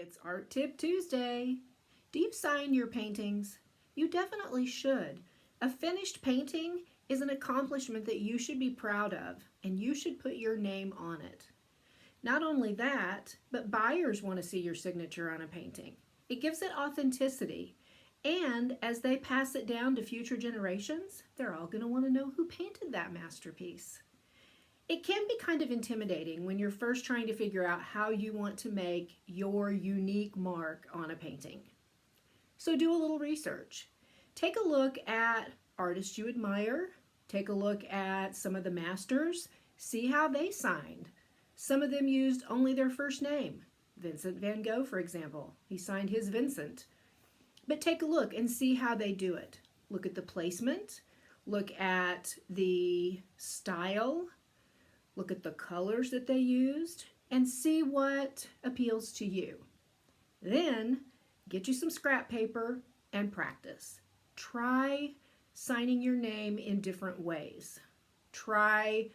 It's Art Tip Tuesday. Do you sign your paintings? You definitely should. A finished painting is an accomplishment that you should be proud of, and you should put your name on it. Not only that, but buyers want to see your signature on a painting. It gives it authenticity, and as they pass it down to future generations, they're all going to want to know who painted that masterpiece. It can be kind of intimidating when you're first trying to figure out how you want to make your unique mark on a painting. So do a little research. Take a look at artists you admire. Take a look at some of the masters. See how they signed. Some of them used only their first name. Vincent van Gogh, for example. He signed his Vincent. But take a look and see how they do it. Look at the placement. Look at the style. Look at the colors that they used and see what appeals to you. Then get you some scrap paper and practice. Try signing your name in different ways. Try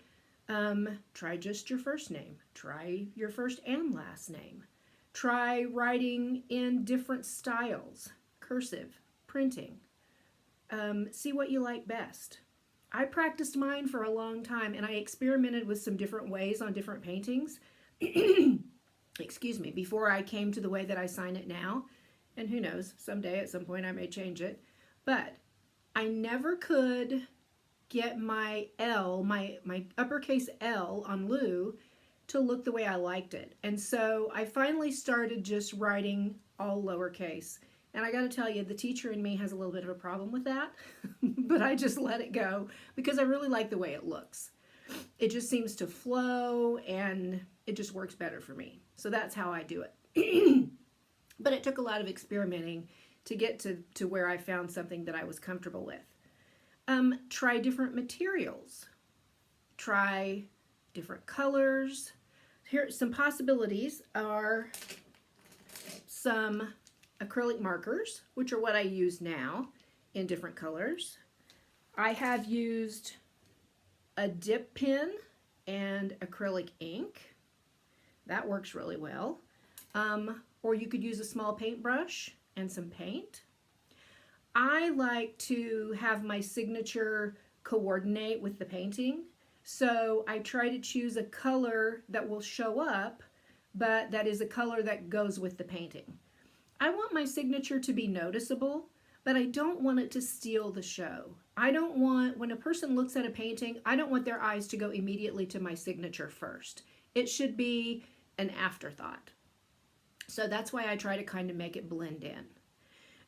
just your first name. Try your first and last name. Try writing in different styles, cursive, printing. See what you like best. I practiced mine for a long time and I experimented with some different ways on different paintings, excuse me, before I came to the way that I sign it now. And who knows, someday at some point I may change it. But I never could get my L, my uppercase L on Lou to look the way I liked it. And so I finally started just writing all lowercase. And I got to tell you, the teacher in me has a little bit of a problem with that, but I just let it go because I really like the way it looks. It just seems to flow and it just works better for me. So that's how I do it. But it took a lot of experimenting to get to where I found something that I was comfortable with. Try different materials. Try different colors. Here, some possibilities are some acrylic markers, which are what I use now in different colors. I have used a dip pen and acrylic ink. That works really well. Or you could use a small paintbrush and some paint. I like to have my signature coordinate with the painting, so I try to choose a color that will show up, but that is a color that goes with the painting. I want my signature to be noticeable, but I don't want it to steal the show. I don't want, when a person looks at a painting, I don't want their eyes to go immediately to my signature first. It should be an afterthought. So that's why I try to kind of make it blend in.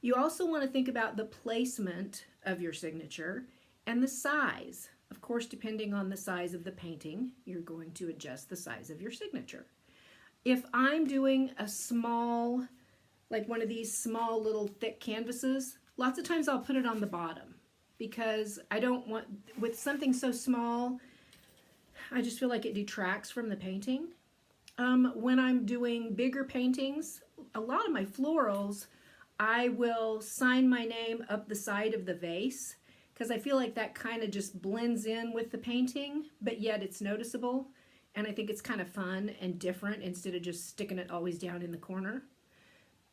You also want to think about the placement of your signature and the size. Of course, depending on the size of the painting, you're going to adjust the size of your signature. If I'm doing a small, like one of these small little thick canvases, lots of times I'll put it on the bottom because I don't want, with something so small, I just feel like it detracts from the painting. When I'm doing bigger paintings, a lot of my florals, I will sign my name up the side of the vase because I feel like that kind of just blends in with the painting, but yet it's noticeable. And I think it's kind of fun and different instead of just sticking it always down in the corner.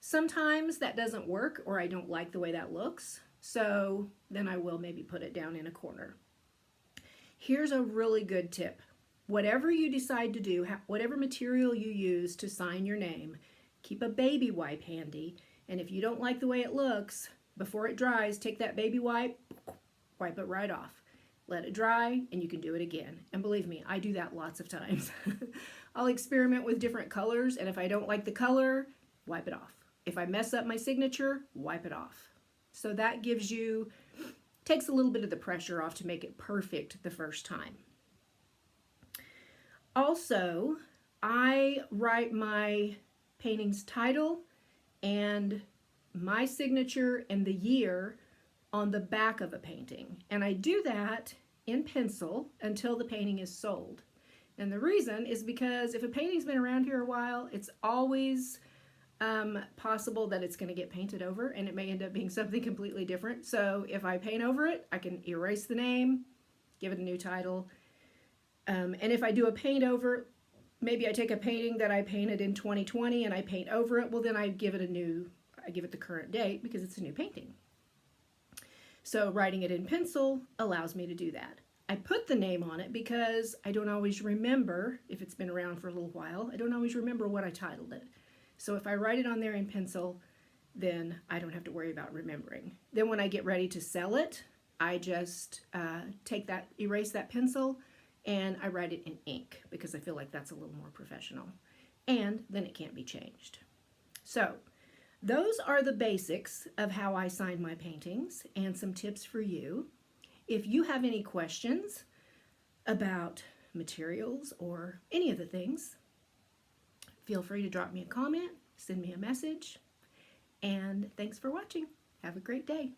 Sometimes that doesn't work or I don't like the way that looks, so then I will maybe put it down in a corner. Here's a really good tip. Whatever you decide to do, whatever material you use to sign your name, keep a baby wipe handy, and if you don't like the way it looks, before it dries, take that baby wipe, wipe it right off. Let it dry and you can do it again. And believe me, I do that lots of times. I'll experiment with different colors, and if I don't like the color, wipe it off. If I mess up my signature, wipe it off. So that gives you, takes a little bit of the pressure off to make it perfect the first time. Also, I write my painting's title and my signature and the year on the back of a painting. And I do that in pencil until the painting is sold. And the reason is because if a painting's been around here a while, it's always possible that it's going to get painted over and it may end up being something completely different. So if I paint over it, I can erase the name, give it a new title. And if I do a paint over, maybe I take a painting that I painted in 2020 and I paint over it. Well, then I give it the current date because it's a new painting. So writing it in pencil allows me to do that. I put the name on it because I don't always remember, if it's been around for a little while, I don't always remember what I titled it. So if I write it on there in pencil, then I don't have to worry about remembering. Then when I get ready to sell it, I just erase that pencil, and I write it in ink because I feel like that's a little more professional. And then it can't be changed. So those are the basics of how I sign my paintings and some tips for you. If you have any questions about materials or any of the things, feel free to drop me a comment, send me a message, and thanks for watching. Have a great day.